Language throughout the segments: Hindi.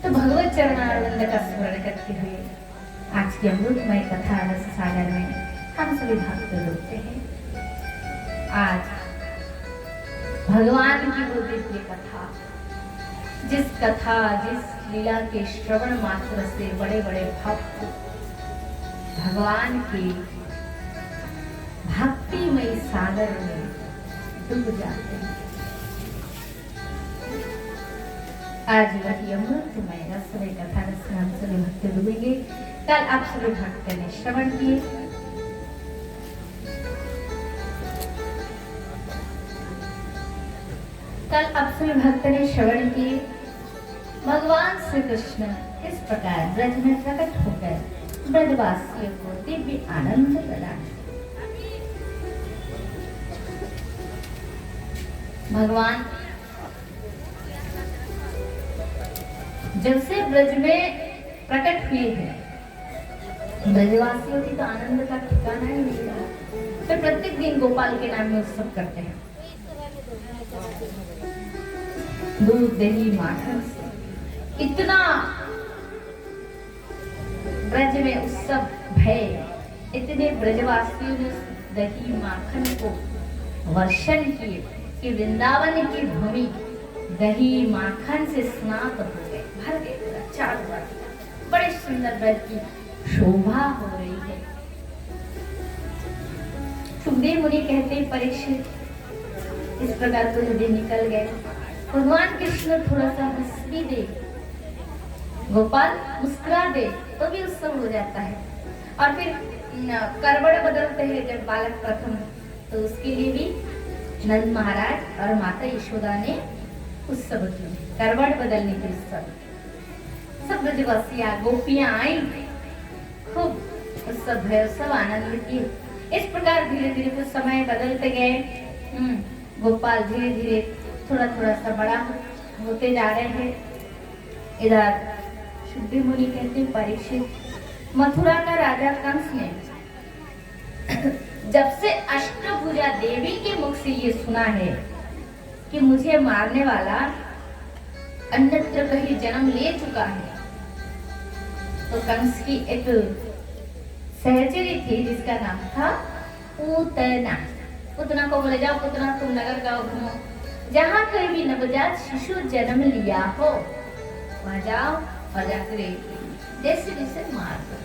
तो भगवत चरणारविंद का स्मरण करते हुए आज की अमृतमय कथा रस सागर में हम सभी भक्त डूबते हैं। आज भगवान की वो दिव्य कथा, जिस लीला के श्रवण मात्र से बड़े बड़े भक्त भगवान के भक्तिमय सागर में डूब जाते हैं। आज वही अमृतमय रसमय कथा रस में हम सभी भक्त डूबेंगे। कल आप सभी भक्त ने श्रवण किए। कल आप सभी भक्त ने श्रवण किए भगवान श्री कृष्ण इस प्रकार ब्रज में प्रकट होकर ब्रजवासियों को दिव्य आनंद प्रदान। भगवान जब से ब्रज में प्रकट हुए हैं, ब्रजवासियों की तो आनंद का ठिकाना ही नहीं रहा। तो प्रत्येक दिन गोपाल के नाम में उत्सव करते हैं। दूध दही माखन से इतना ब्रज में उत्सव भय, इतने ब्रजवासियों ने दही माखन को वर्षण किए कि वृंदावन की भूमि दही माखन से स्नात हो गए, भर गए पूरा चारों बार। बड़े सुंदर ब्रज की शोभा हो रही है। सुखदेव मुनि कहते हैं परीक्षित इस प्रकार कुछ दिन निकल गए, भगवान कृष्ण थोड़ा सा हंस भी दे, गोपाल मुस्कुरा दे तो भी उत्सव हो जाता है। और फिर करवड़ बदलते हैं जब बालक प्रथम, तो उसके लिए भी नंद महाराज और माता यशोदा ने उत्सव किए, करवड़ बदलने के उत्सव। सब ब्रजवासियां गोपियां आई, खूब उत्सव है, सब आनंद किए। इस प्रकार धीरे धीरे कुछ समय बदलते गए। गोपाल धीरे धीरे थोड़ा थोड़ा सा बड़ा होते जा रहे हैं। इधर सुखदेव मुनि कहते हैं परीक्षित, मथुरा का राजा कंस ने जब से अष्टभुजा देवी के मुख से ये सुना है कि मुझे मारने वाला अन्यत्र कहीं जन्म ले चुका है, तो कंस की एक सहचरी थी जिसका नाम था पूतना। पूतना को बोले जाओ पूतना तुम नगर गांव घूमो, जहाँ कहीं भी नवजात शिशु जन्म लिया हो वहां जाओ और जाकर जैसे जैसे मार दो।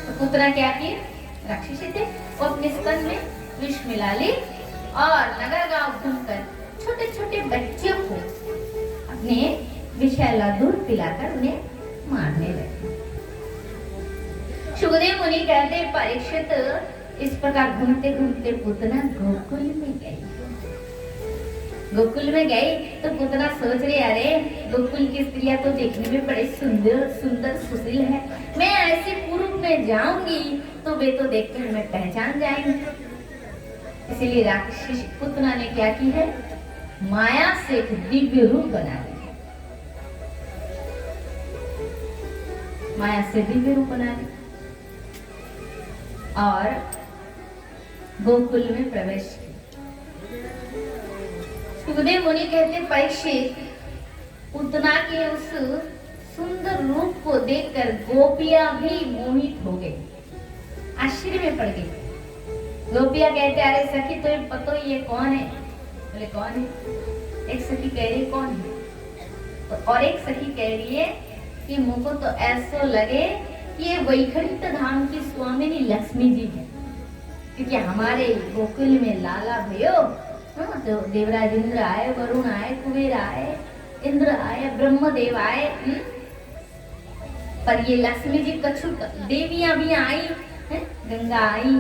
तो पूतना क्या किए, राक्षसी थे, वो अपने स्तन में विष मिला ली और नगर गांव घूमकर छोटे छोटे बच्चों को अपने विषैला दूध पिलाकर उन्हें मारने लगे। सुखदेव मुनि कहते परीक्षित इस प्रकार घूमते घूमते पूतना गोकुल में गई। गोकुल में गई तो पूतना सोच रही, अरे गोकुल की स्त्रियां तो देखने में बड़े सुंदर सुंदर सुशील है, मैं ऐसे पूर्व में जाऊंगी तो वे तो देखकर हमें पहचान जाएंगे। इसीलिए राक्षसी पूतना ने क्या की है, माया से एक दिव्य रूप बना लिया। माया से दिव्य रूप बना लिया और गोकुल में प्रवेश किया। सुखदेव मुनि कहते परीक्षित, पूतना के उस सुंदर रूप को देखकर गोपियां भी मोहित हो गई, आश्चर्य में पड़ गई। गोपियां कहते अरे सखी तुम्हें पता ये कौन है? बोले कौन है? एक सखी कह रही कौन है, तो और एक सखी कह रही है कि मुझको तो ऐसा लगे ये वैकुंठ धाम की स्वामिनी लक्ष्मी जी है, क्योंकि हमारे गोकुल में लाला भयो, तो देवराज इंद्र आए, वरुण आए, कुबेर आए, इंद्र आए, ब्रह्मदेव आए, पर ये लक्ष्मी जी कछु देवियां भी आई है, गंगा आई,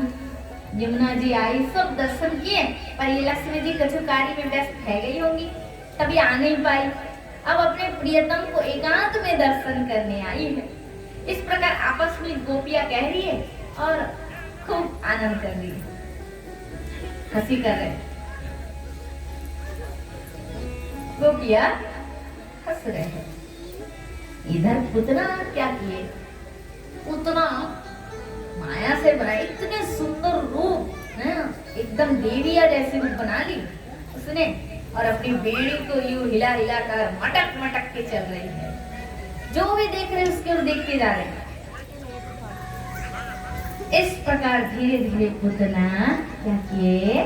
यमुना जी आई, सब दर्शन किए, पर ये लक्ष्मी जी कछु कार्य में व्यस्त है गई होंगी, तभी आ नहीं पाई। अब अपने प्रियतम को एकांत में दर्शन करने आई है। इस प्रकार आपस में गोपियां कह रही है और खूब आनंद कर रही है, हंसी कर रहे हैं। गोपियां हंस रहे हैं। इधर पूतना क्या किए, पूतना माया से बना इतने सुंदर रूप, एकदम देविया जैसे रूप बना ली उसने। और अपनी बेड़ी को यूं हिला हिला कर मटक मटक के चल रही है। जो भी देख रहे उसके ओर देखते जा रहे हैं। इस प्रकार धीरे धीरे पूतना क्या किए,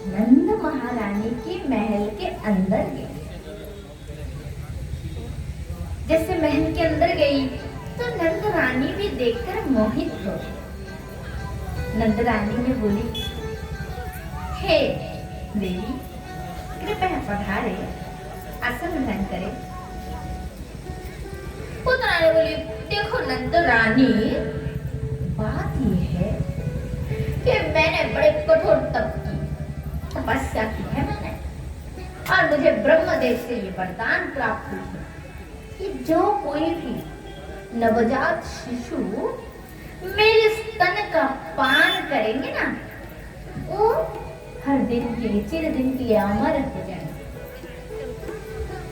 नंद महारानी के महल के अंदर गई। जैसे महल के अंदर गई तो नंद रानी भी देखकर मोहित हो गई। नंद रानी ने बोली, हे देवी, कृपया पधारे, आसन ग्रहण करें। पूतना ने बोली, देखो नंद रानी, बात यह है कि मैंने बड़े कठोर तपस्या की है मैंने, और मुझे ब्रह्मदेव से ये वरदान प्राप्त हुई है कि जो कोई भी नवजात शिशु मेरे स्तन का पान करेंगे ना, वो हर दिन के लिए, चिर दिन के लिए अमर हो जाएंगे।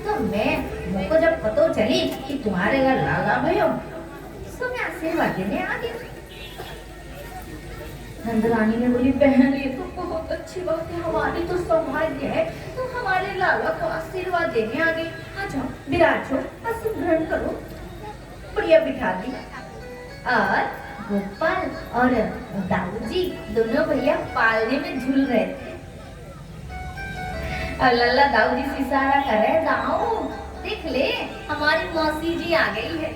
तो मुझको जब पता चली कि तुम्हारे घर लाला भयो, तो मैं आशीर्वाद देने आ गई। नंदरानी ने बोली, बहन ये तो बहुत अच्छी बात है, हमारी तो सौभाग्य है, तो हमारे लाला को आशीर्वाद देने आ गई। आ जाओ, विराजो, आसन ग्रहण करो। बढ़िया बिठा दी। और गोपाल और दाऊ जी दोनों भैया पालने में झूल रहे थे। और लल्ला दाऊ जी से इशारा कर रहे, दाऊ देख ले, हमारी मौसी जी आ गई है।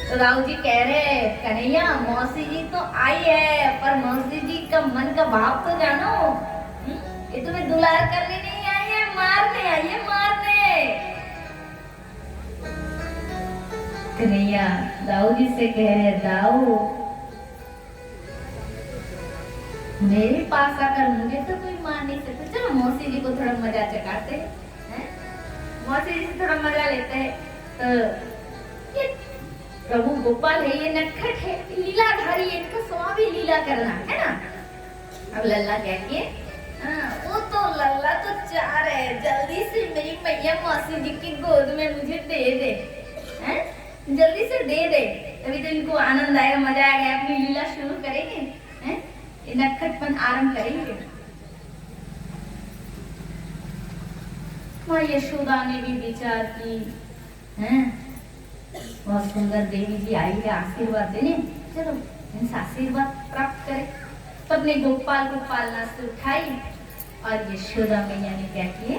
तो दाऊ जी कह रहे, कन्हैया मौसी जी तो आई है, पर मौसी जी का मन का भाव तो जानो, ये तुम्हें दुलार करने नहीं आई है, मारने आई है, मारने। कन्हैया दाऊ जी से कह रहे, दाऊ मेरे पास आकर मुझे तो कोई मार नहीं सकता, चलो मौसी जी को थोड़ा मजा चकाते हैं, मौसी जी से थोड़ा मजा लेते हैं। तो ये प्रभु गोपाल है, ये नटखट है, लीलाधारी है, इनका स्वभाव ही लीला करना है ना। अब लल्ला क्या किए, वो तो लल्ला तो चाह रहे हैं जल्दी से मेरी मैया मौसी जी की गोद में मुझे दे दे, हैं? जल्दी से दे दे, तभी तो इनको आनंद आएगा, मजा आएगा, अपनी लीला शुरू करेंगे, हैं? ये नटखटपन आरंभ करेंगे। माँ यशोदा ने भी विचार की, हैं? बहुत सुंदर देवी जी आई है आशीर्वाद देने, चलो इनसे आशीर्वाद प्राप्त करें। तब ने गोपाल को पालना से उठाई और यशोदा मैया ने क्या किए,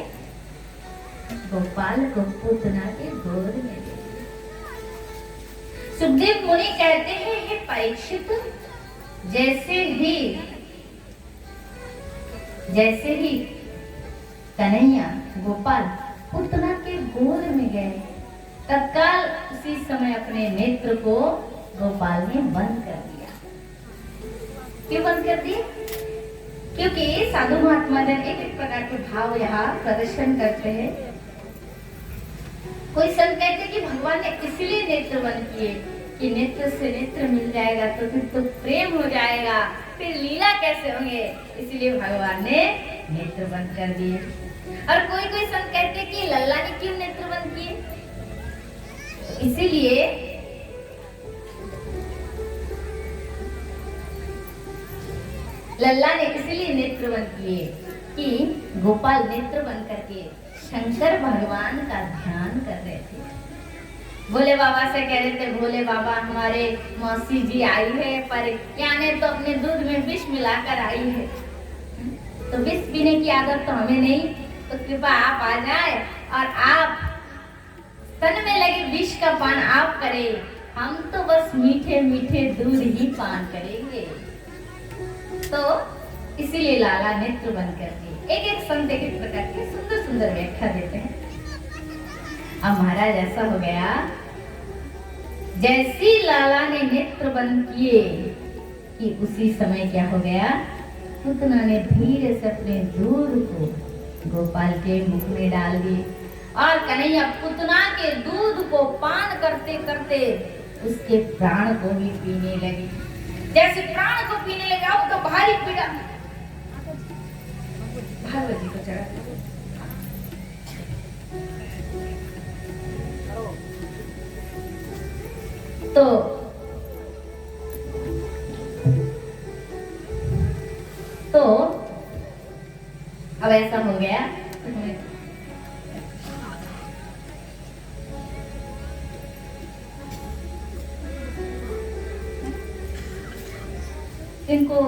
गोपाल को पूतना के गोद में ले लिया। सुखदेव मुनि कहते हैं, हे परीक्षित, जैसे ही कन्हैया गोपाल पूतना के गोद में गए, तत्काल उसी समय अपने नेत्र को गोपाल ने बंद कर दिया। क्यों बंद कर दिया? क्योंकि साधु महात्मा जन एक एक प्रकार के भाव यहाँ प्रदर्शन करते हैं। कोई संत कहते कि भगवान ने इसलिए नेत्र बंद किए कि नेत्र से नेत्र मिल जाएगा तो फिर तो प्रेम हो जाएगा, फिर लीला कैसे होंगे, इसलिए भगवान ने नेत्र बंद कर दिए। और कोई कोई संत कहते कि लल्ला ने क्यों नेत्र बंद किए, इसीलिए लल्ला ने इसलिए नेत्र बंद किए कि गोपाल नेत्र बंद करके शंकर भगवान का ध्यान कर रहे थे। भोले बाबा से कह रहे थे, भोले बाबा हमारे मौसी जी आई है, पर यानी तो अपने दूध में विष मिलाकर आई है, तो विष पीने की आदत तो हमें नहीं, तो कृपा आप आ जाए और आप स्तन में लगे विष का पान आप करें, हम तो बस मीठे मीठे दूध ही पान करेंगे। तो इसीलिए लाला नेत्र बंद कर दिए। एक एक संत एक एक प्रकार की सुंदर सुंदर व्याख्या देते हैं। अब महाराज ऐसा हो गया, जैसी लाला ने नेत्र बंद किए कि उसी समय क्या हो गया, पूतना ने धीरे से अपने दूध को गोपाल के मुख में डाल दिए और कन्हैया पूतना के दूध को पान करते करते उसके प्राण को भी पीने लगे। जैसे प्राण को पीने लगा, उनका भारी पीड़ा भागवत जी को चढ़ा। तो अब ऐसा हो गया, इनको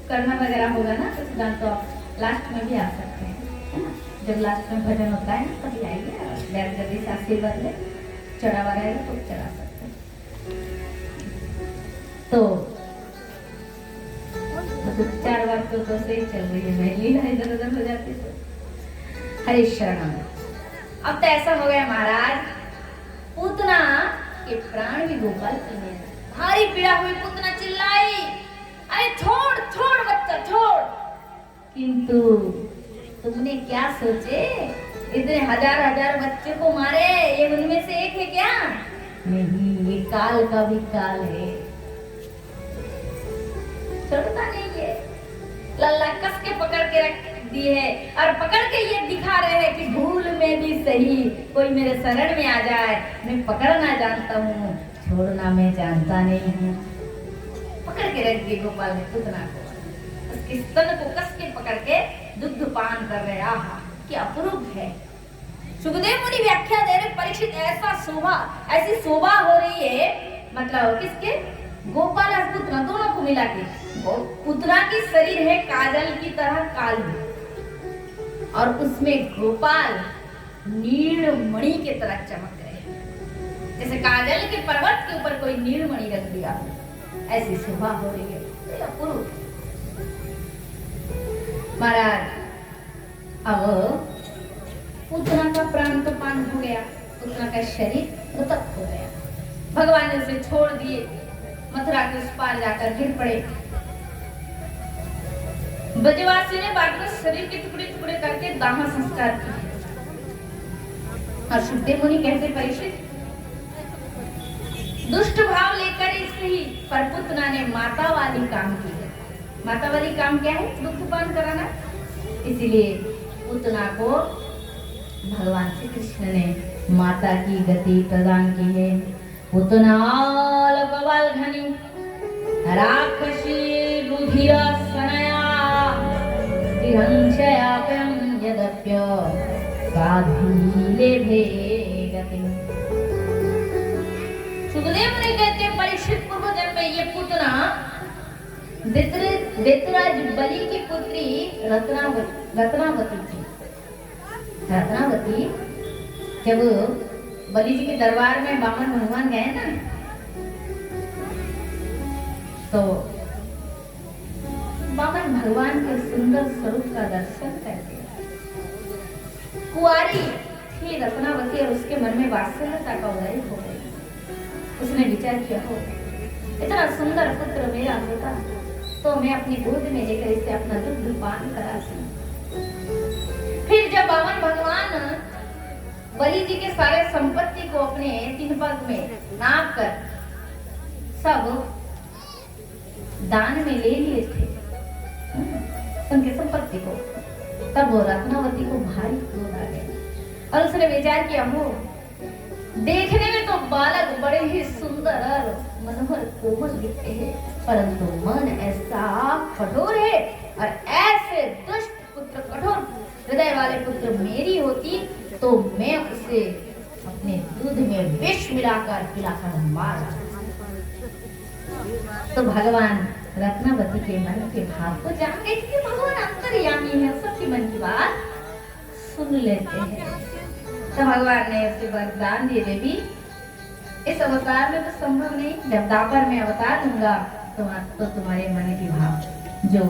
करना वगैरह होगा ना तो सिद्धांत, तो आप लास्ट में भी आ सकते हैं, है ना। जब लास्ट में भजन होता है ना तभी आइए, बैठ जल्दी से आशीर्वाद ले, चढ़ावा रहेगा तो चढ़ा सकते हैं। तो 4 बार तो सही चल रही है, मैं लीला इधर उधर हो जाती तो हरे शरण। अब तो ऐसा हो गया महाराज, पूतना के प्राण भी गोपाल पीने, भारी पीड़ा हुई, पूतना चिल्लाई, अरे छोड़ छोड़ बच्चा छोड़। किंतु तुमने क्या सोचे, इतने हजार बच्चे को मारे, ये उनमें से एक है क्या? नहीं, ये काल का भी काल है, छोड़ता नहीं है। लल्ला कस के पकड़ के रख दी है, और पकड़ के ये दिखा रहे हैं कि भूल में भी सही कोई मेरे शरण में आ जाए, मैं पकड़ना जानता हूँ, छोड़ना मैं जानता नहीं हूँ। पकड़ के रख दिए गोपाल ने पूतना को, उसके स्तन को कस के पकड़ के दुग्ध पान कर रहे। आहा क्या अपूर्व है। सुखदेव मुनि व्याख्या दे रहे, परीक्षित ऐसा शोभा, ऐसी शोभा हो रही है, मतलब किसके? गोपाल और पुतना दोनों को मिला के। पुतना की शरीर है काजल की तरह काली, और उसमें गोपाल नीलमणि की तरह चमक रहे हैं, जैसे काजल के पर्वत के ऊपर कोई नीलमणि रख दिया, ऐसी शोभा हो रही है। अपूर्व महाराज। अब पूतना का प्राण तो पान हो गया, पूतना का शरीर मृतक हो गया, भगवान ने उसे छोड़ दिए, मथुरा के उस पार जाकर गिर पड़े। ब्रजवासी ने बाद में शरीर के टुकड़े टुकड़े करके दाह संस्कार किए। और सुखदेव मुनि कहते, परीक्षित दुष्ट भाव लेकर इसे ही पर पुतना ने माता वाली काम की। माता वाली काम क्या है? दुग्ध पान कराना। इसीलिए पुतना को भगवान श्री कृष्ण ने माता की गति प्रदान की है। पुतनाल बवाल घनी राक्षसी रुधिर सनया तिरंशयापयं यदप्य साधीले भेगति। सुखदेव ने कहते हैं, परीक्षित पूर्व जन्म में ये पुतना दैत्यराज बलि की पुत्री रत्नावती थी। रत्नावती जब बलि जी के दरबार में बामन भगवान गए ना, तो बामन भगवान के सुंदर स्वरूप का दर्शन करके कुंवारी थी रत्नावती, और उसके मन में वात्सल्यता का उदय हो गई। उसने विचार किया, हो इतना सुंदर पुत्र मेरा होता तो मैं अपनी गोद में लेकर इसे अपना दुग्ध पान करा सकूं। फिर जब बामन भगवान बलि जी के सारे संपत्ति को अपने 3 पग में नाप कर सब दान में ले लिए थे, उनके संपत्ति को, तब वो रत्नावती को भारी क्रोध आ गया, और उसने विचार किया, हो देखने में तो बालक बड़े ही सुंदर और मनोहर कोमल दिखते हैं, परंतु मन ऐसा कठोर है, और ऐसे दुष्ट पुत्र, कठोर हृदय वाले पुत्र मेरी होती तो मैं उसे अपने दूध में विष मिलाकर पिलाकर मार। तो भगवान रत्नावती के मन के भाव को जान गए कि भगवान अंतर्यामी है, सबके मन की बात सुन लेते हैं। तो भगवान ने उसे वरदान दिए, देवी इस अवतार में तो संभव नहीं, जब दापर में अवतार दूंगा तो तुम्हारे मन की भाव जो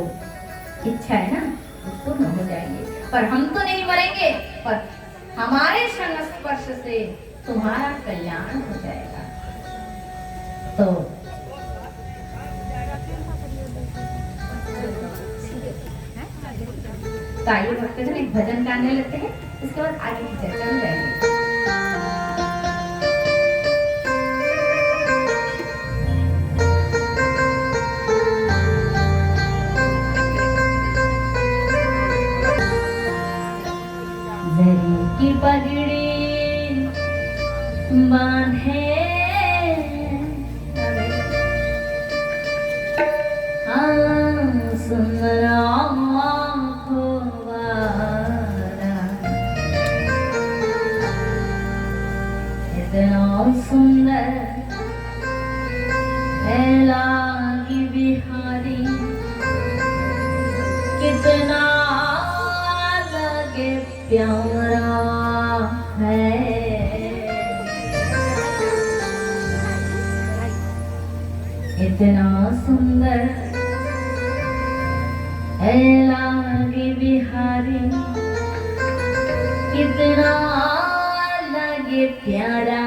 इच्छा है ना वो पूर्ण हो जाएगी। पर हम तो नहीं मरेंगे, पर हमारे संस्पर्श से तुम्हारा कल्याण हो जाएगा। तो आइए भक्तजन एक भजन गाने लेते हैं, उसके बाद आगे की चर्चा में जाएंगे। जरी की पगड़ी बांधे सुंदर आँखों इतना सुंदर है लागी बिहारी, कितना लगे प्यारा है। इतना सुंदर है लागे बिहारी, कितना लगे प्यारा।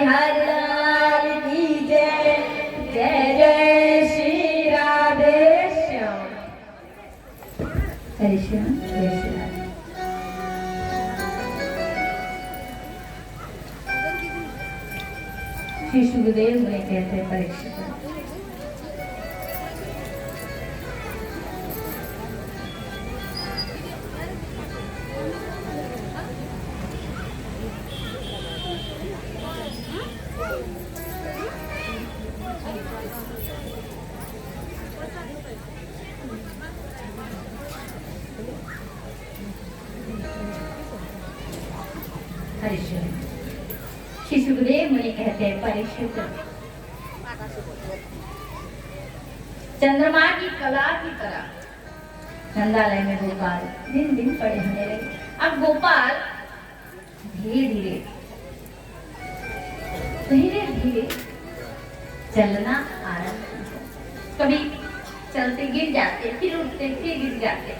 बिहारी लाल की जय। जय जय श्री राधे श्याम। हरे श्याम जय श्री राधे। श्री सुखदेव मुनि कहते हैं परीक्षित, श्री सुखदेव मुनि कहते हैं परीक्षित, चंद्रमा की कला की तरह नंदालय में गोपाल दिन दिन बड़े होने लगे। अब गोपाल धीरे धीरे धीरे धीरे चलना आरंभ किया। कभी चलते गिर जाते, फिर उठते, फिर गिर जाते,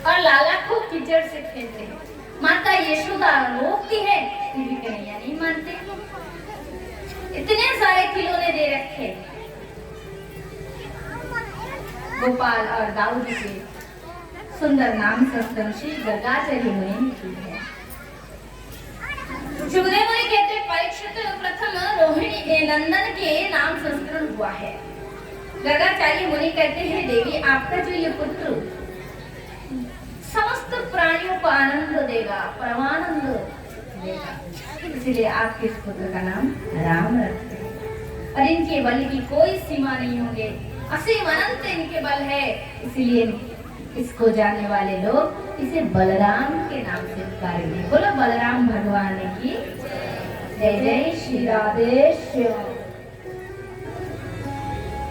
और लाला खूब कीचड़ से खेलते हैं। माता यशोदा रोकती है, फिर भी कन्हैया नहीं मानते। इतने सारे खिलौने दे रखे। गोपाल और दाऊद के सुंदर नाम संस्करण श्री गर्गाचार्य मुनि ने की है। सुखदेव मुनि कहते हैं परीक्षित प्रथम रोहिणी नंदन के नाम संस्करण हुआ है। गर्गाचार्य मुनि कहते हैं देवी आपका जो ये पुत्र समस्त प्राणियों को आनंद देगा, परमानंद देगा, इसलिए आपके इस पुत्र का नाम राम रखते हैं। और इनके बल की कोई सीमा नहीं होंगे, असीम अनंत इनके बल है, इसलिए इसको जानने वाले लोग इसे बलराम के नाम से पुकारेंगे। बोलो बलराम भगवान की जय। जय श्री राधे श्याम।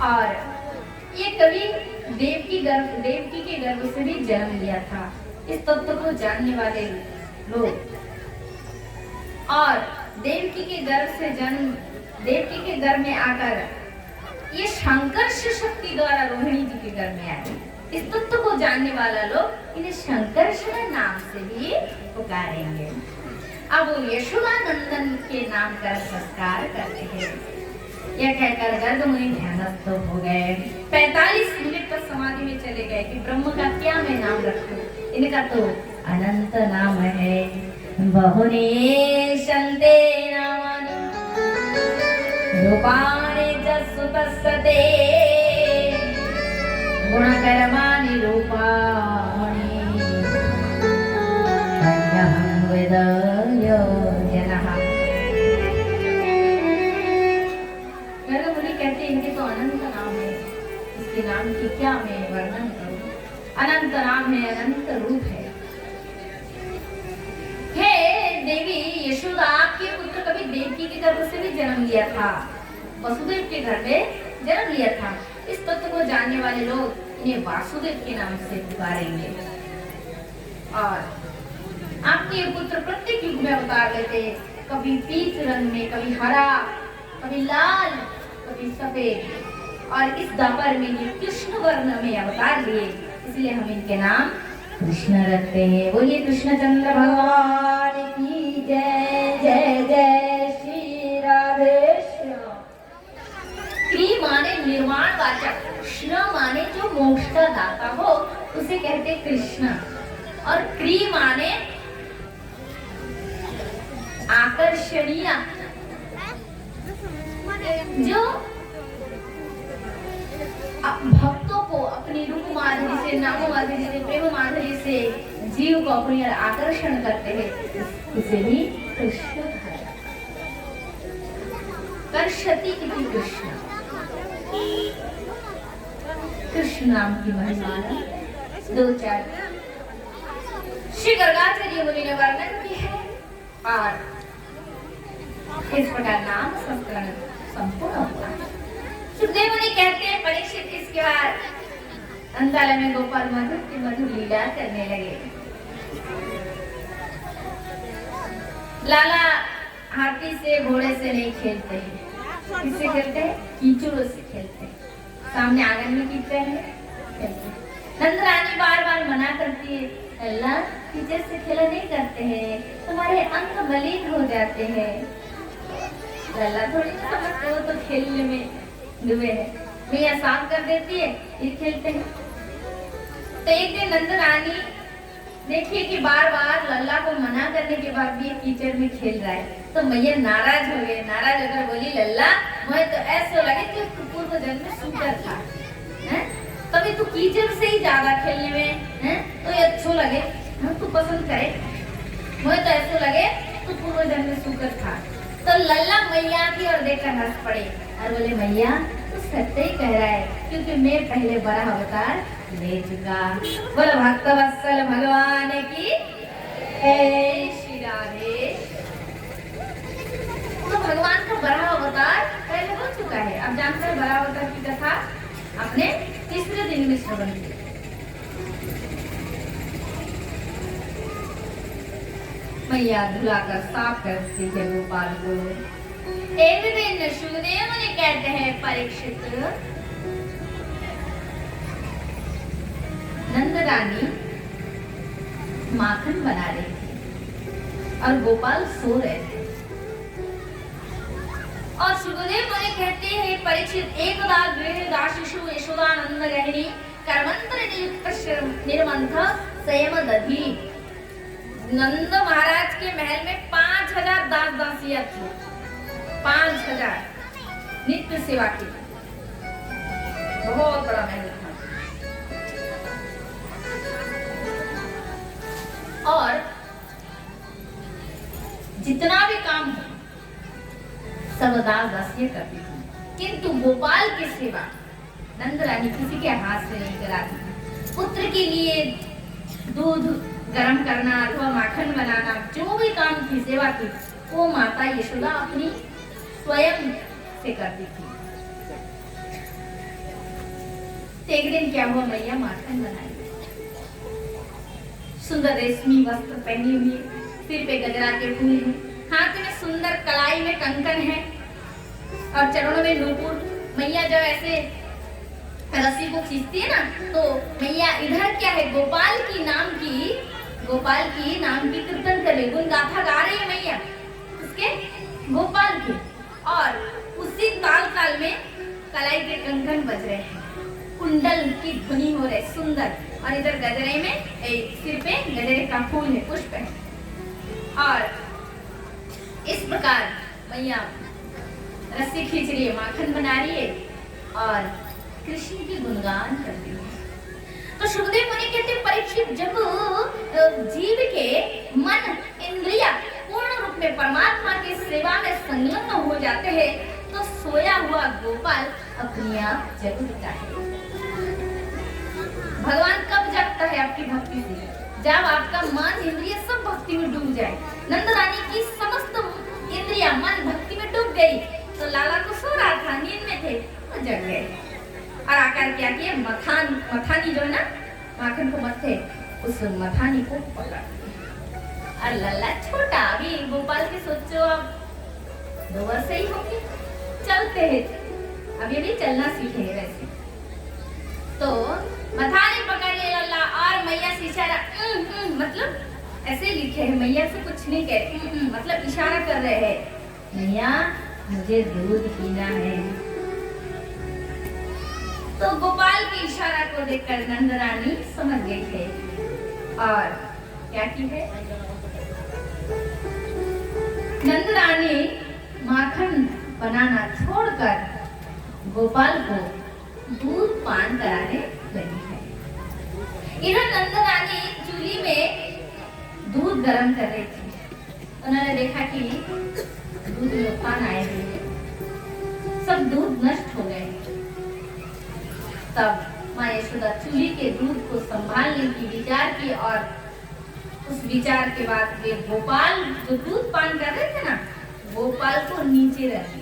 और ये कवि देवकी के गर्भ से भी जन्म लिया था। इस तत्व को जानने वाले लोग और देवकी के गर्भ में आकर ये शंकर्ष शक्ति द्वारा रोहिणी जी के गर्भ में आए। इस तत्व को जानने वाला लोग इन्हें शंकर्षण नाम से भी पुकारेंगे। अब यशोदा नंदन के नाम का संस्कार करते हैं। यह कहकर गर्ग मुनि ध्यानस्थ हो गए। 45 मिनट तक समाधि में चले गए कि ब्रह्म का क्या मैं नाम रखूं। इनका तो अनंत नाम है। बहुने शंते नामानि रूपाणि जसुतस्ते गुणकर्माणि रूपाणि अन्यहं वेदयो जनः। इनके तो अनंत नाम है, इसके नाम की क्या मैं वर्णन करूं। अनंत नाम है, अनंत रूप है। हे देवी यशोदा आपके पुत्र कभी देवकी के गर्भ से भी जन्म लिया था, वसुदेव के घर में जन्म लिया था। इस तत्व को जानने वाले लोग इन्हें वासुदेव के नाम से पुकारेंगे। और आपके पुत्र प्रत्येक युग में अवतार लेते, कभी पीच रंग में, कभी हरा, कभी लाल, कभी सफेद, और इस द्वापर में ये कृष्ण वर्ण में अवतार लिए, इसलिए हम इनके नाम कृष्ण रखते हैं। बोलिए कृष्णचंद्र भगवान की जय। जय जय श्री राधे श्याम। क्री माने निर्माण वाचक, कृष्ण माने जो मोक्ष का दाता हो उसे कहते कृष्ण, और क्री माने आकर्षणीय, जो भक्तों को अपनी रूप माधुरी से, नाम माधुरी से, प्रेम माधुरी से जीव को अपनी ओर आकर्षण करते हैं, उसे भी कृष्ण कहा जाता है। कर्षति इति कृष्ण। कृष्ण नाम की महिमा दो चार श्री गर्गाचार्य मुनि ने वर्णन की है, और इस प्रकार नाम संस्करण संपूर्ण हुआ। सुखदेव मुनि कहते हैं परीक्षित इसके बाद नंदालय में गोपाल मधुर की मधुर लीला करने लगे। लाला हाथी से, घोड़े से नहीं खेलते हैं। किससे खेलते हैं? कीचड़ों से खेलते हैं। सामने आंगन में कीचड़ है, खेलते हैं। नंदरानी बार बार मना करती है, अल्लाह कीचड़ से खेला नहीं करते हैं, तुम्हारे अंग मलिन हो जाते हैं। लल्ला थोड़ी ना समझते हो, तो खेलने में डूबे है। मैया साफ कर देती है, फिर खेलते हैं। तो एक दिन नंद रानी देखिए कि बार बार लल्ला को मना करने के बाद भी कीचड़ में खेल रहा है, तो मैया नाराज हो गए। नाराज होकर बोली, लल्ला मुझे तो ऐसा लगे कि पूर्व जन्म में शूटर था, तभी तू कीचड़ से ही ज्यादा खेलने में है, तो ये अच्छा लगे, तू पसंद करे, मुझे तो ऐसा लगे तू पूर्व जन्म में शूटर था। तो लल्ला मैया की ओर देखकर हंस पड़े और बोले, मैया तू सत्य ही कह रहा है, क्योंकि मैं पहले बड़ा अवतार ले चुका। बोल भक्त वत्सल भगवान की जय श्री राधे। तो भगवान का बड़ा अवतार पहले हो चुका है। अब जानते हैं बड़ा अवतार की कथा अपने तीसरे दिन में श्रवण की। मैया धुलाकर साफ करती है गोपाल को। एक दिन सुखदेव मुनि कहते हैं, परीक्षित नंद रानी माखन बना रही थी और गोपाल सो रहे थे। और सुखदेव मुनि कहते हैं, परीक्षित एकदा गृहे दाशिषु यशोदानंद गृहिणी कर्मंत्र नियुक्त निर्मंथ संयम दधी। नंद महाराज के महल में 5000 दास दासियां थी, 5000 नित्य सेवा की, बहुत बड़ा महल था। और जितना भी काम हो सब दास दासियां करती थी, किंतु गोपाल की सेवा नंद रानी किसी के हाथ से नहीं कराती। पुत्र के लिए दूध गरम करना अथवा माखन बनाना, जो भी काम की सेवा थी वो माता यशोदा अपनी स्वयं से करती थी। एक दिन क्या हुआ, मैया माखन बनाई, सुंदर रेशमी वस्त्र पहनी हुई, सिर पे गजरा के फूल हैं, हाथ में सुंदर कलाई में कंकन है और चरणों में नूपुर। मैया जब ऐसे रस्सी को खींचती है ना, तो मैया इधर क्या है, गोपाल की नाम की कीर्तन कर रही, गुण गाथा गा रही है मैया उसके गोपाल की, और उसी ताल ताल में कलाई के कंकन बज रहे हैं, कुंडल की ध्वनि हो रही सुंदर, और इधर गजरे में सिर पे गजरे का फूल है, पुष्प है। और इस प्रकार मैया रस्सी खींच रही है, माखन बना रही है और कृष्ण की गुणगान करती है। तो सुखदेव मुनि कहते हैं, परीक्षित जब जीव के मन इंद्रिया पूर्ण रूप में परमात्मा की सेवा में संलग्न हो जाते हैं, तो सोया हुआ गोपाल अपने आप जग उठता है। भगवान कब जगता है आपकी भक्ति से, जब आपका मन इंद्रिय सब भक्ति में डूब जाए। नंद रानी की समस्त इंद्रिया मन भक्ति में डूब गई, तो लाला तो सो रहा था, नींद में थे, तो जग गए और आकर क्या किया, मथानी जो है ना, माखन को मथे, उस मथानी को पकड़ और लल्ला छोटा, अभी गोपाल के सोचो अब 2 वर्ष ही होंगे, चलते हैं, अभी भी चलना सीखे वैसे। तो मथानी पकड़ लिया लल्ला और मैया से इशारा, मतलब ऐसे लिखे है, मैया से कुछ नहीं कह रहे, मतलब इशारा कर रहे हैं, मैया मुझे दूध पीना है। तो गोपाल के इशारा को देखकर नंद रानी समझ गई थे और क्या की है, नंद रानी माखन बनाना छोड़कर गोपाल को दूध पान कराने लगी है। इधर नंद रानी चूल्ही में दूध गर्म कर रही थी, उन्होंने देखा कि दूध में उफान आए हुए, सब दूध नष्ट हो गए। तब माँ यशोदा चूल्ही के दूध को संभालने की विचार की और उस विचार के बाद वे गोपाल जो दूध पान कर रहे थे ना, गोपाल को नीचे रख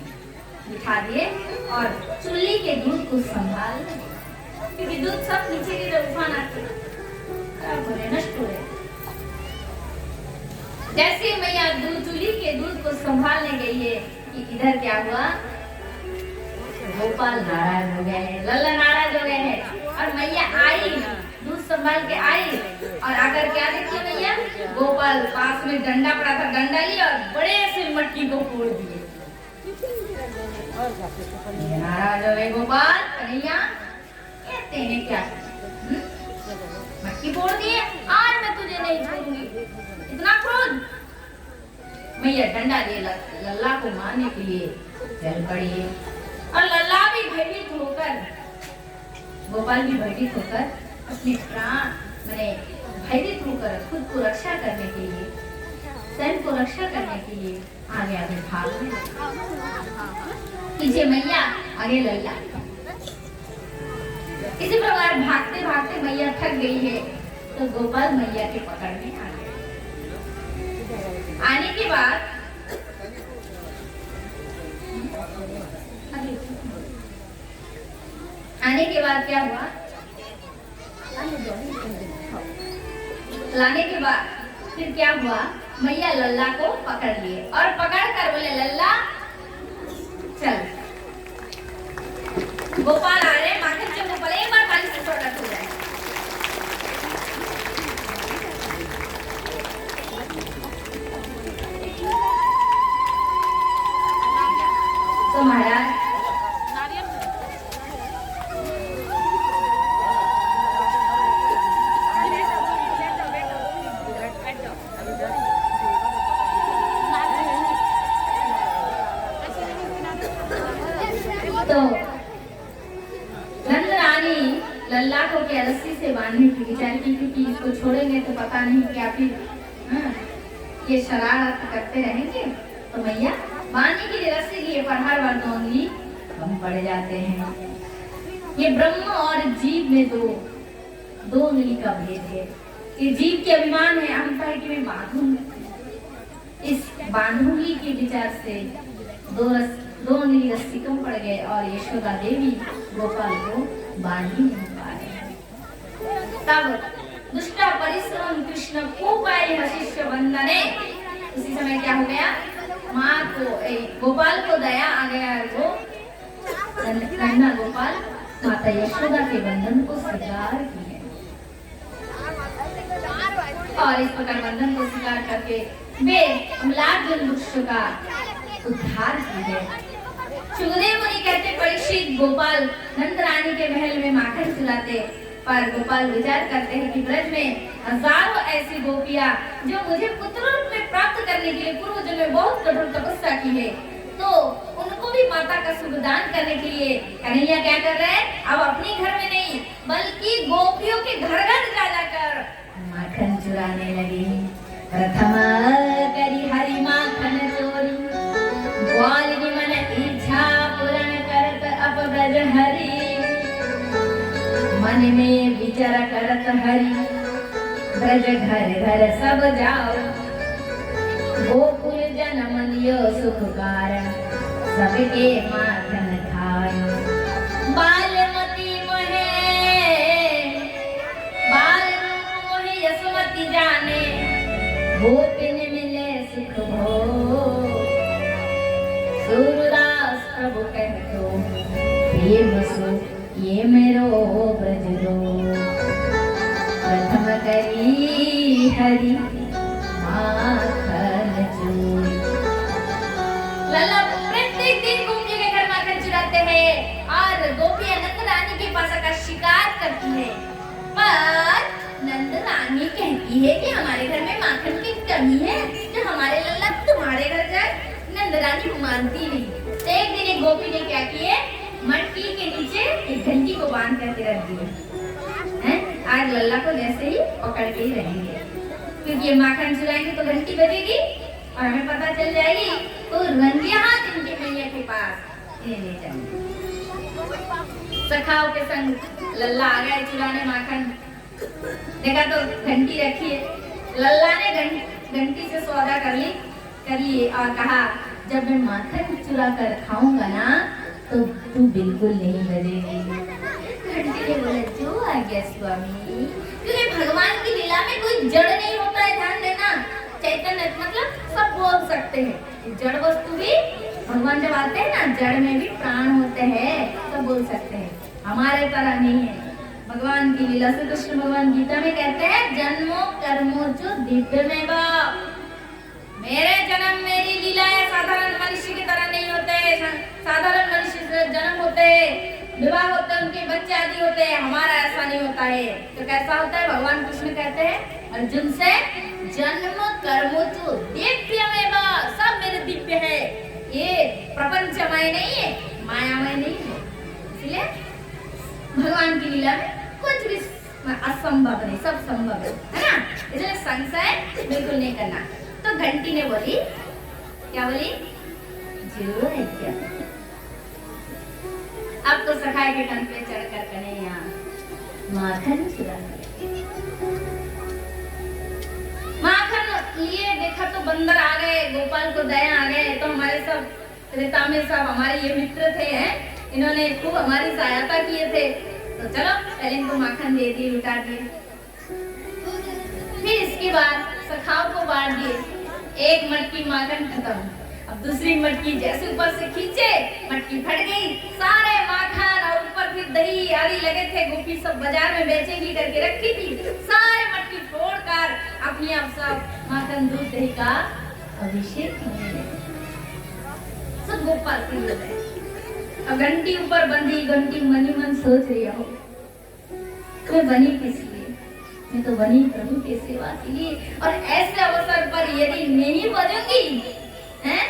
बिठा दिए और चूल्ही के दूध को संभाल, क्योंकि दूध सब नीचे की तरफ उफान आते नष्ट हो गए। जैसे मैया दूध चूल्ही के दूध को संभालने गई है कि इधर क्या हुआ, गोपाल नाराज हो गए हैं, लल्ला नाराज हो गए हैं और मैया आई, दूध संभाल के आई और आकर क्या देखी मैया, गोपाल पास में डंडा पड़ा था, डंडा लिया और बड़े से मटकी को फोड़ दिए। नाराज हो गए गोपाल कन्हैया, ये तेने क्या मटकी फोड़ दी है, आज मैं तुझे नहीं छोड़ूंगी। इतना क्रोध। मैया डंडा दे लल्ला को मारने के लिए चल पड़ी है और लल्ला भी भयभीत होकर, गोपाल भी भयभीत होकर अपने प्राण मैंने भयभीत होकर खुद को रक्षा करने के लिए, स्वयं को रक्षा करने के लिए आगे आगे भाग रहे। पीछे मैया आगे लल्ला। इसी प्रकार भागते भागते मैया थक गई है तो गोपाल मैया के पकड़ में आ गए। आने के बाद क्या हुआ, लाने के बाद फिर क्या हुआ, मैया लल्ला को पकड़ लिए और पकड़ कर बोले लल्ला चल। गोपाल आ रहे, माखन से गोपाल एक बार ताली से छोटा हो जाए। तो महाराज तो नंद रानी लल्ला को क्या रस्सी से बांधने की विचार की, क्योंकि इसको छोड़ेंगे तो पता नहीं क्या फिर ये शरारत करते रहेंगे। तो मैया बांधने के लिए रस्सी लिए पर हर बार दो उंगली कम पड़ जाते हैं। ये ब्रह्म और जीव में दो उंगली का भेद है। ये जीव के अभिमान है, अहंता है कि मैं बांधूंगी। इस बांधूंगी के विचार से दो उंगली रस्सी कम पड़ गए और यशोदा देवी गोपाल को बांध ही नहीं पा रहे। तब दुष्टा परिश्रम कृष्ण को पाए शिष्य बंधने। उसी समय क्या हो गया, माँ को गोपाल को दया आ गया, वो नन्हा गोपाल माता यशोदा के बंधन को स्वीकार किए और इस प्रकार बंधन को स्वीकार करके वे अम्लार्जुन वृक्ष का उद्धार किए। सुखदेव मुनि कहते परीक्षित गोपाल नंद रानी के महल में माखन चुराते, पर गोपाल विचार करते हैं कि ब्रज में हजारों ऐसी गोपियां जो मुझे पुत्र रूप में प्राप्त करने के लिए पूर्व जन्म में बहुत कठोर तपस्या की है, तो उनको भी माता का सुखदान करने के लिए कन्हैया क्या कर रहे हैं, अब अपने घर में नहीं बल्कि गोपियों के घर घर जा जाकर माखन चुराने लगे। प्रथम करी हरि माखन चोरी, ग्वालिनी मन इच्छा पूर्ण करत अब ब्रज हरि। मन में विचार करत हरि, ब्रज घर घर सब जाओ। गोकुल जन्म लियो सुख कारण, सबके माखन खाओ। बालमती मोहे बाल रूप मोहे यशोमती जाने, गोपिन मिले सुख भोग। सूरदास प्रभु कहतो प्रेम सो ये मेरो ब्रज दो। प्रथम करी हरि माखन चोरी। लल्ला प्रत्येक दिन गोपियों के घर माखन चुराते हैं और गोपियां नंद रानी के पास का शिकार करती है, पर नंद रानी कहती है कि हमारे घर में माखन की कमी है, जो हमारे लल्ला तुम्हारे घर जाए। नंद रानी मानती नहीं। तो एक दिन एक गोपी ने क्या किए, मटकी के नीचे एक घंटी को बांध करके रख दिए। आज लल्ला को जैसे ही पकड़ के ही रहेंगे, क्योंकि ये माखन चुराएंगे तो घंटी बजेगी और हमें पता चल जाएगी, तो रंगे हाथ इनके मैया के पास ये ले जाएंगे। सखाओं के संग लल्ला आ गए चुराने माखन। देखा तो घंटी रखी है, लल्ला ने घंटी से सौदा कर लिए और कहा जब मैं माखन चुरा कर खाऊंगा ना तो तू बिल्कुल नहीं बजेगी। घंटी ने बोला जो आ गया स्वामी, क्योंकि भगवान की लीला में कोई जड़ नहीं होता है, ध्यान देना। चैतन्य मतलब सब बोल सकते हैं, जड़ वस्तु भी भगवान जब आते हैं ना, जड़ में भी प्राण होते हैं, सब बोल सकते हैं, हमारे तरह नहीं है। भगवान की लीला से कृष्ण भगवान गीता में कहते हैं जन्मों कर्मों जो दिव्य में बाप। मेरे जन्म मेरी लीलाएं साधारण मनुष्य की तरह नहीं होते, विवाह होते हैं, उनके बच्चे आदि होते हैं, हमारा ऐसा नहीं होता है। तो कैसा होता है? भगवान कृष्ण कहते हैं अर्जुन से, जन्म कर्म तो दिव्यमेव, सब मेरे दिव्य है, ये प्रपंचमय नहीं है, मायामय नहीं है। इसलिए भगवान की लीला में कुछ भी असंभव नहीं, सब संभव है ना। इसलिए संशय बिल्कुल नहीं करना। तो घंटी ने बोली, क्या बोली? जो है क्या? अब तो सखाए के कान पे चढ़कर कन्हैया माखन चुराने लगे। माखन लिए देखा तो बंदर आ गए, गोपाल को दया आ गए। तो हमारे सब त्रेता में सब हमारे ये मित्र थे हैं, इन्होंने खूब हमारी सहायता किए थे। तो चलो पहले इनको माखन दे दिए, लुटा दिए। फिर इसके बाद सखाओं को बांट दिए। एक मटकी माखन खत्म। अब दूसरी मटकी जैसे ऊपर से खींचे, मटकी फट गई। सारे माखन और ऊपर फिर दही आदि लगे थे, गोपी सब बाजार में बेचेंगी करके रखी थी, सारे मटकी फोड़कर अपने आप सब माखन दूध दही का अभिषेक होने लगे। सब गोपाल पी गए। अब घंटी ऊपर बंधी, घंटी मनी मन सोच रही हो, मैं बनी किस लिए? मैं तो बनी प्रभु की सेवा के लिए। और ऐसे अवसर पर यदि नहीं बजूंगी हैं,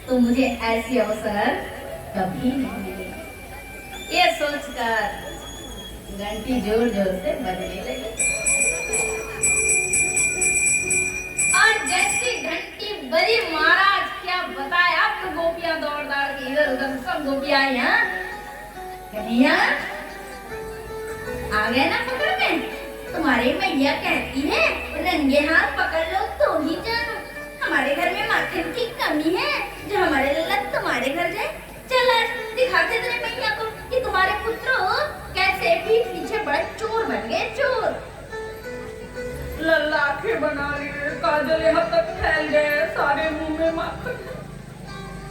तो मुझे ऐसे अवसर कभी नहीं मिलेगा। ये सोचकर घंटी जोर जोर से बजने लगी। और जैसी घंटी बजी, महाराज क्या बताए, अब तो गोपियां दौड़ दौड़ के इधर उधर सब गोपियां आई। कन्हैया आ गए ना पकड़ में? तुम्हारी मैया कहती है रंगे हाथ पकड़ लो तो ही जानो। हमारे घर में माखन की कमी है, जो हमारे लल्ला तुम्हारे घर जाए। चल आज दिखाते तेरे मैया को कि तुम्हारे पुत्र कैसे पीठ पीछे बड़े चोर बन गए, चोर। लल्ला आंखें बना लिए, काजल यहाँ तक फैल गए, सारे मुंह में माखन।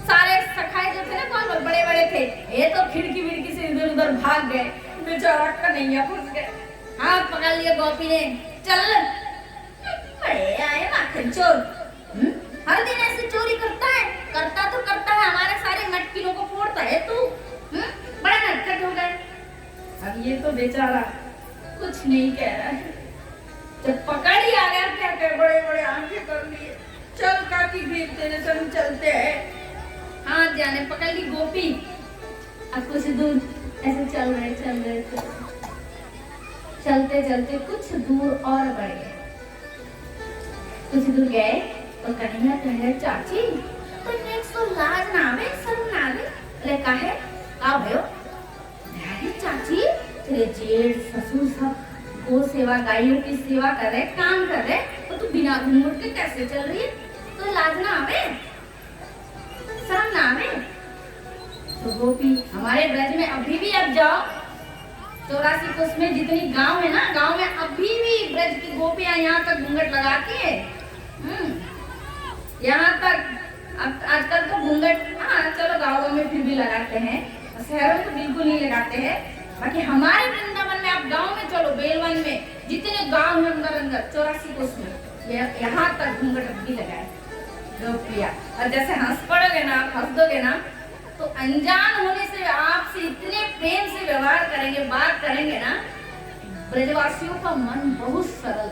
सारे सखाए जो थे ना, कौन बड़े बड़े थे, ये तो खिड़की विड़की से इधर उधर भाग गए। बेचारा कन्हैया फंस गए। हाथ पकड़ लिया गोपी ने, चल बड़े आए माखन चोर। हर दिन ऐसे चोरी करता है, करता तो करता है, हमारे सारे मटकिलों को फोड़ता है तू। बड़ा नटखट हो गए। अब ये तो बेचारा कुछ नहीं कह रहा है। जब पकड़ ही आ गया, क्या कर, बड़े बड़े आंखें कर लिए। चल काकी भी तेरे संग चलते हैं। हाथ जाने पकड़ ली गोपी। अब कुछ दूर ऐसे चल रहे चलते चलते कुछ दूर और बढ़ गए। कुछ दूर गए तो कन्हैया कह रहे, चाची तुमने तो लाज ना आवे, शर्म ना आवे? अरे काहे? का भयो? अरे चाची तेरे जेठ ससुर सब गो सेवा, गायों की सेवा कर रहे, काम कर रहे, तो तू बिना घूंघट के कैसे चल रही है? तो लाज ना आवे, शर्म ना आवे? तो गोपी हमारे ब्रज में अभी भी अब जाओ, 84 कोस में जितनी गांव है ना, गांव में अभी भी ब्रज की गोपियां यहाँ तक घूंघट लगाती है। यहाँ तक आजकल तो घूंघट, हाँ चलो गाँवों में फिर भी लगाते हैं, शहरों में तो बिल्कुल नहीं लगाते हैं। बाकी हमारे वृंदावन में, आप गांव में चलो, बेलवन में जितने गांव है अंदर अंदर 84 कोस में, यहाँ तक घूंघट अभी लगाए गोपियां। और जैसे हंस पड़ोगे ना, हंस दोगे ना, तो अनजान होने से आपसे इतने प्रेम से व्यवहार करेंगे, बात करेंगे ना, ब्रजवासियों का मन बहुत सरल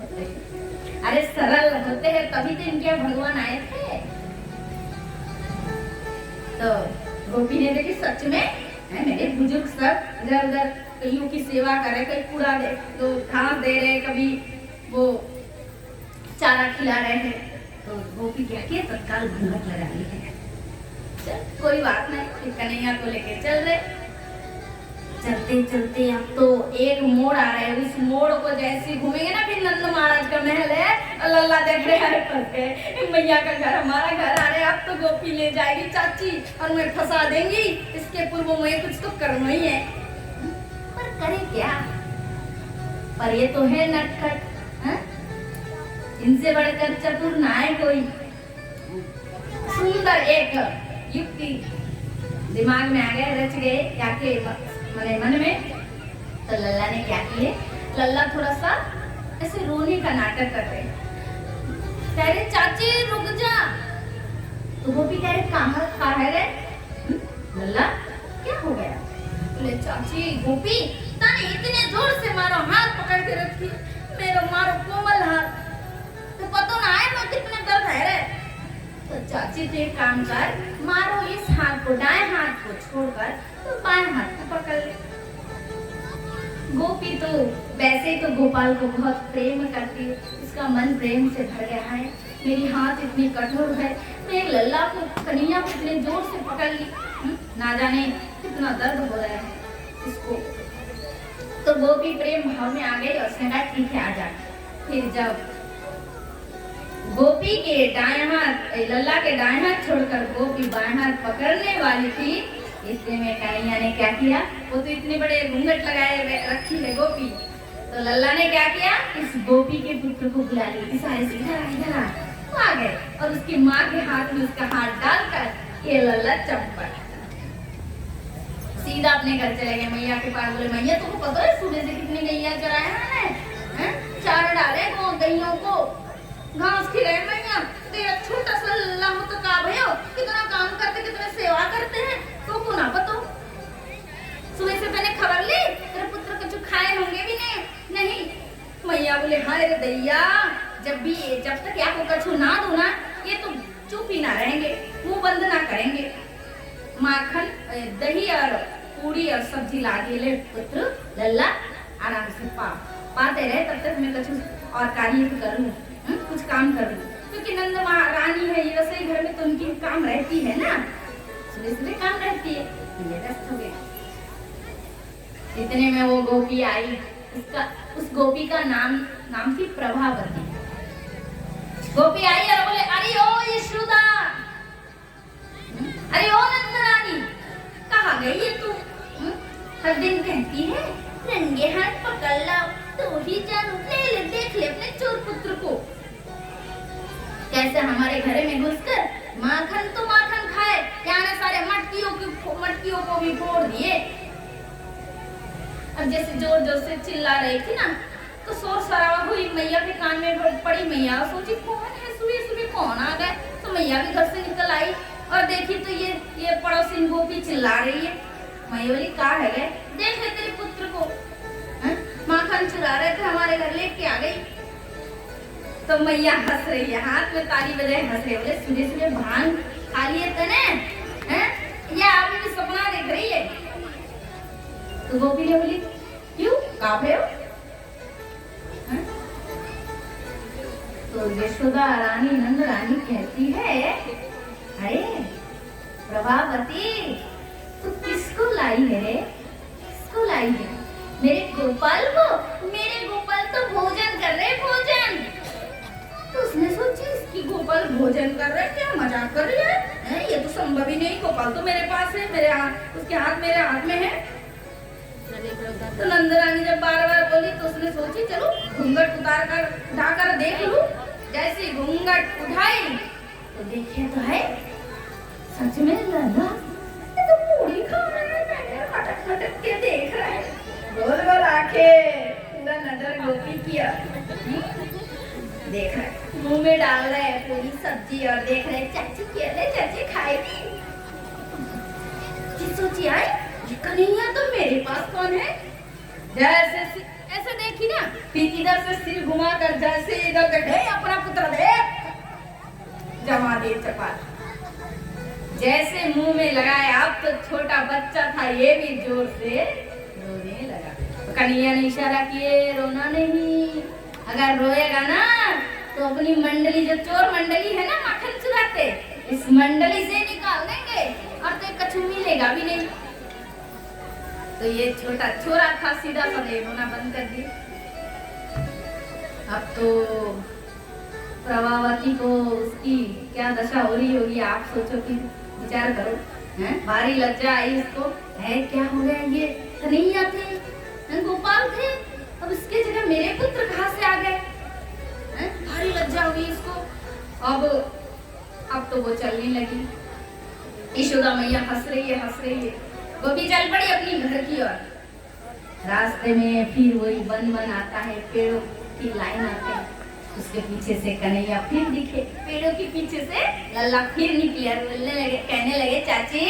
होते हैं। अरे सरल होते हैं तभी तो इनके भगवान आए थे। तो गोपी ने देखी सच में मेरे बुजुर्ग सब इधर उधर कईयों की सेवा कर रहे, कई कूड़ा दे, तो घास दे रहे, कभी वो चारा खिला रहे हैं। तो गोपी क्या किया, तत्काल घूंघट लगा ली है। चल कोई बात नहीं, फिर कन्हैया को लेके चल रहे। चलते चलते अब तो एक मोड़ आ रहा है, उस मोड़ को जैसे घूमेंगे ना, फिर नंद महाराज का महल है, और लल्ला देख रहे हैं फंस गए, मैया का घर, हमारा घर आ रहे। अब तो गोपी ले जाएगी चाची और मैं फंसा देंगी, इसके पूर्व में कुछ तो करना ही है। पर करे क्या, पर ये तो है नटखट, इनसे बढ़कर चतुर ना है कोई। सुंदर एक युक्ति दिमाग में आ गए, रच गए जाके मन में। तो लल्ला ने क्या किए, लल्ला थोड़ा सा ऐसे रोने का नाटक कर रहे, कह रहे चाची रुक जा। तो वो भी कह रहे कहाँ रे? लल्ला क्या हो गया? चाची गोपी तने इतने जोर से मारो, हाथ पकड़ के रखी मेरो मारो कोमल हाथ, तो पता ना है मैं कितने दर्द है रे। तो चाची तो एक काम कर, मारो इस हाथ को, दाएं हाथ को छोड़कर तो बाएं हाथ को पकड़ ले। गोपी तो वैसे तो गोपाल को बहुत प्रेम करती है, इसका मन प्रेम से भर गया है। मेरी हाथ इतनी कठोर है, मैं लल्ला को कन्हैया को इतने जोर से पकड़ ली, ना जाने कितना दर्द हो रहा है इसको। तो गोपी प्रेम भाव में आ गई और उसने कहा ठीक है आ जा। फिर जब गोपी के दाएं हाथ, लल्ला के दाएं हाथ छोड़कर गोपी बाएं हाथ पकड़ने वाली थी, इतने में कन्हैया ने क्या किया, वो तो इतने बड़े घूंघट लगाए रखी है गोपी, तो लल्ला ने क्या किया, इस गोपी के पुत्र को बुला लिया, सारे से इधर आ, वो आ गए और उसकी माँ के हाथ में उसका हाथ डालकर ये लल्ला चंपट सीधा अपने घर चले गए। मैया के पास बोले मैया तुमको पता है सुबह से कितनी गैया चराया है, चार डाले गैयों को, घास खिलाए मैया, तेरा छोटा सा लल्ला हो तो का भयो, कितना काम करते कितना सेवा करते हैं, तो को ना पतो। सुबह से मैंने खबर ली तेरे पुत्र कुछ खाए होंगे भी नहीं। मैया बोले हाय रे दैया, जब तक आपको कछु ना दो ना, ये तो चुप ही ना रहेंगे, मुंह बंद ना करेंगे। माखन दही और पूरी और सब्जी ला के ले पुत्र लल्ला आराम से पाते रहे, तब तक मैं कुछ और कार्य करूँ, कुछ काम करूँ, क्योंकि नंद महारानी है ये, वैसे घर में तो उनकी काम रहती है ना, सुबह काम रहती है, ये व्यस्त हो गया। इतने में वो गोपी आई, उस गोपी का नाम थी प्रभावती। गोपी आई और बोले अरे ओ यशोदा, अरे ओ नंद रानी, कहाँ गई है तू? हर दिन कहती है नंगे हाथ पकड़ लाओ तो ही जानू, ले देख ले अपने चोर पुत्र को, कैसे हमारे घर में घुसकर माखन तो माखन खाए, यहाँ सारे मटकियों को भी फोड़ दिए। अब जैसे जोर जोर से चिल्ला रही थी ना, तो शोर शराबा हुई, मैया के कान में पड़ी। मैया सोची कौन है, सुबह सुबह कौन आ गए, तो मैया भी घर से निकल आई और देखी तो ये पड़ोसी गोपी चिल्ला रही है। मैया बोली कहा है गए, देख ले तेरे पुत्र को, माखन चुरा रहे थे हमारे घर, लेके आ गई। तो मैया हंस रही है, हाथ में ताली बजाए हंस रही है, बोले सुबह सुबह भांग खा लिए तने, या अभी भी सपना देख रही है। तो गोपी ने बोली क्यों कहाँ पे हो? तो यशोदा रानी नंद रानी कहती है अरे प्रभावती तू किसको लाई है रे, किसको लाई है? मेरे गोपाल को, मेरे गोपाल तो भोजन कर रहे, भोजन। तो उसने सोची इसकी गोपाल भोजन कर रहे, क्या मजाक कर रही है, ये तो संभव ही नहीं, गोपाल तो मेरे पास है, मेरे हाथ, उसके हाथ मेरे हाथ में है। तो नंद रानी जब बार बार बोली तो उसने सोची चलो घूंघट उतार कर उठाकर देख लूं। जैसे घूंघट उठाई तो देखे तो है सच में लल्ला तो पूरी खा रहा है, खटक खटक के देख रहा है, गोल गोल आंखें, पूरा नजर गोपी किया, देख रहा है, मुंह में डाल रहा है पूरी सब्जी और देख रहे चाची के चाची खाएगी। सोची आई कन्हैया तो मेरे पास कौन है, जैसे ऐसे देखी ना, फिर इधर से सिर घुमाकर जैसे इधर बैठे अपना पुत्र देख, जमा दे चपात, जैसे मुंह में लगाया, अब तो छोटा बच्चा था ये भी जोर से रोने लगा। तो कन्हैया ने इशारा किए रोना नहीं, अगर रोएगा ना तो अपनी मंडली, जो चोर मंडली है ना माखन चुराते, इस मंडली से निकाल देंगे और तो कछु मिलेगा भी नहीं। तो ये छोटा छोरा था सीधा सा रोना बंद कर दिया। अब तो प्रभावती को उसकी क्या दशा हो रही होगी, आप सोचो कि विचार करो, हैं? भारी लज्जा आई इसको, है क्या हो गया, ये कन्हैया थे, गोपाल थे, अब इसके जगह मेरे पुत्र कहाँ से आ गए, भारी लज्जा हुई इसको। अब तो वो चलने लगी, यशोदा मैया हंस रही है, गोपी चल पड़ी अपनी घर की ओर। रास्ते में फिर वही वन आता है, पेड़ों की लाइन आती है, उसके पीछे से कन्हैया फिर दिखे, पेड़ों के पीछे से लल्ला फिर निकले और बोलने लगे, कहने लगे चाची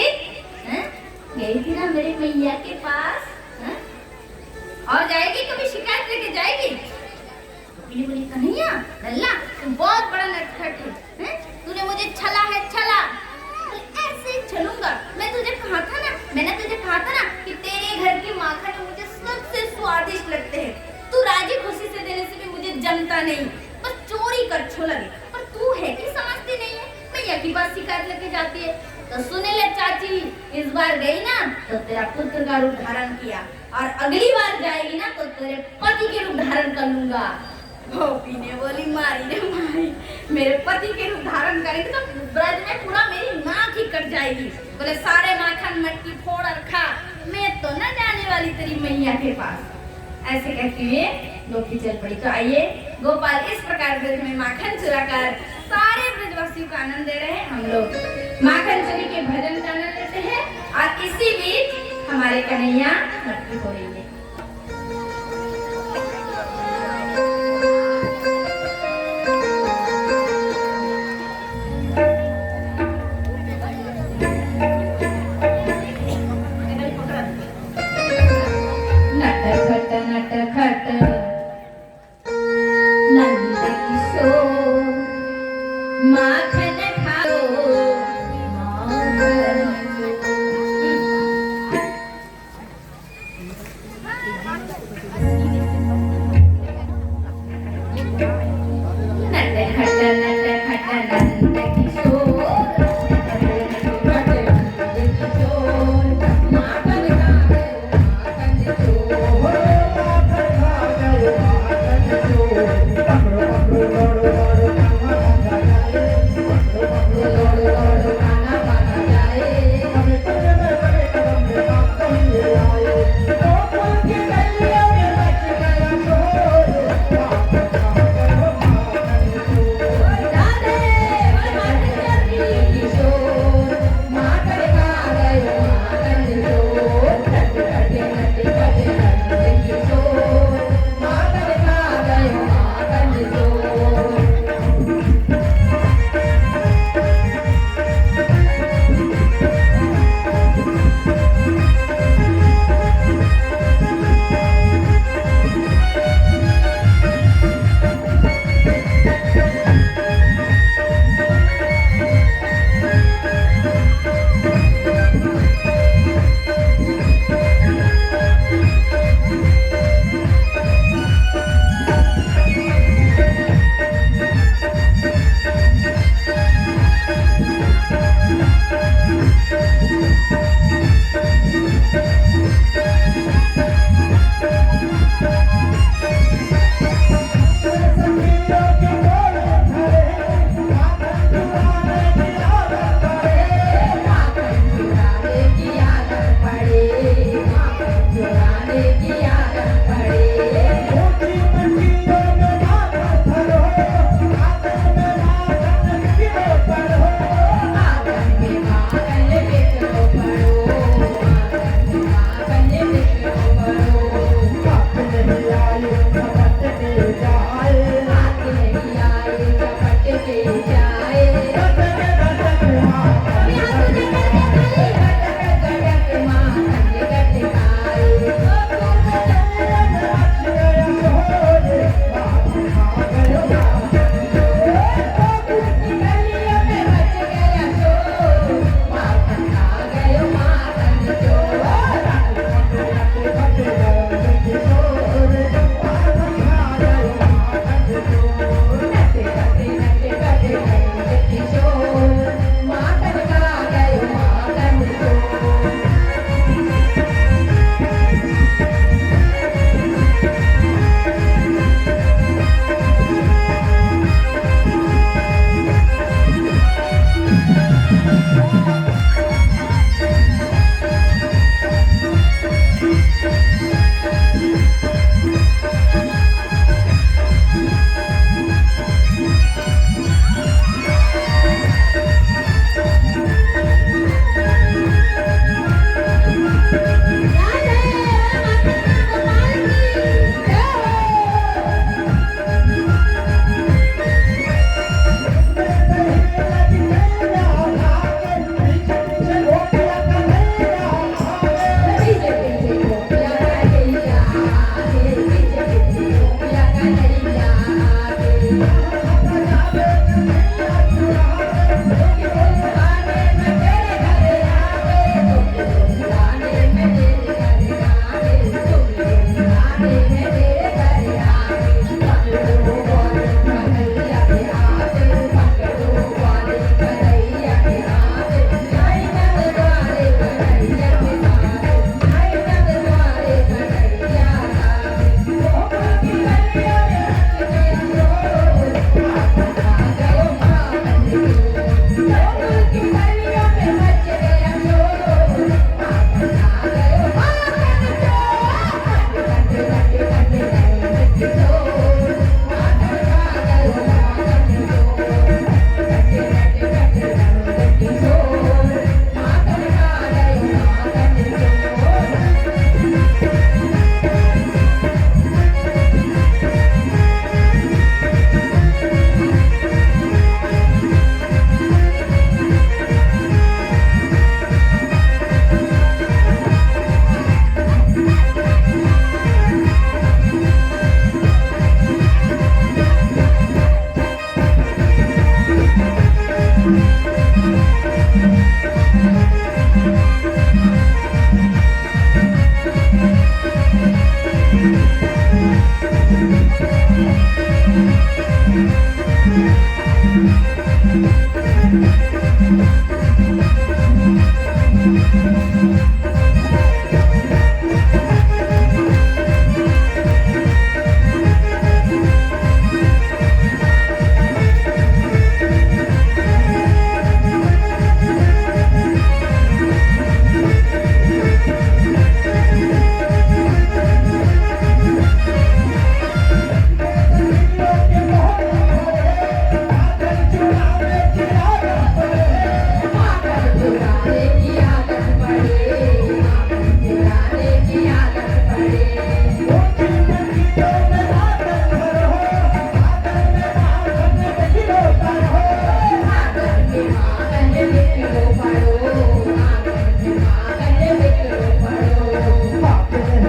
गई थी ना मेरी मैया के पास, और जाएगी, कभी शिकायत लेके जाएगी? गोपी बोली कन्हैया लल्ला तुम बहुत बड़ा नटखट है, तूने मुझे छला है छला। ऐसे छलूंगा मैं? तुझे कहा था ना, मैंने तुझे कहा था ना कि तेरे घर के माखन मुझे सबसे स्वादिष्ट लगते हैं। तू राजी खुशी से देने से भी मुझे जमता नहीं, बस चोरी कर अच्छो लगे। पर तू है कि समझती नहीं है, मैया की बात शिकायत लेके जाती है। तो सुने ले चाची, इस बार गई ना तो तेरा पुत्र का रूप धारण किया, और अगली बार जाएगी ना तो तेरे पति के रूप धारण कर लूंगा। गोपी ने बोली मारी रे मारी, मेरे पति के रूप धारण करेंगे तो ब्रज में पूरा मेरी नाक ही कट जाएगी। बोले सारे माखन मटकी फोड़ और खा, मैं तो न जाने वाली तेरी मैया के पास। ऐसे कहती हुए गोपी चल पड़ी। तो आइए गोपाल इस प्रकार ब्रज में माखन चुराकर सारे ब्रजवासियों को आनंद दे रहे हैं। हम लोग माखन चोरी के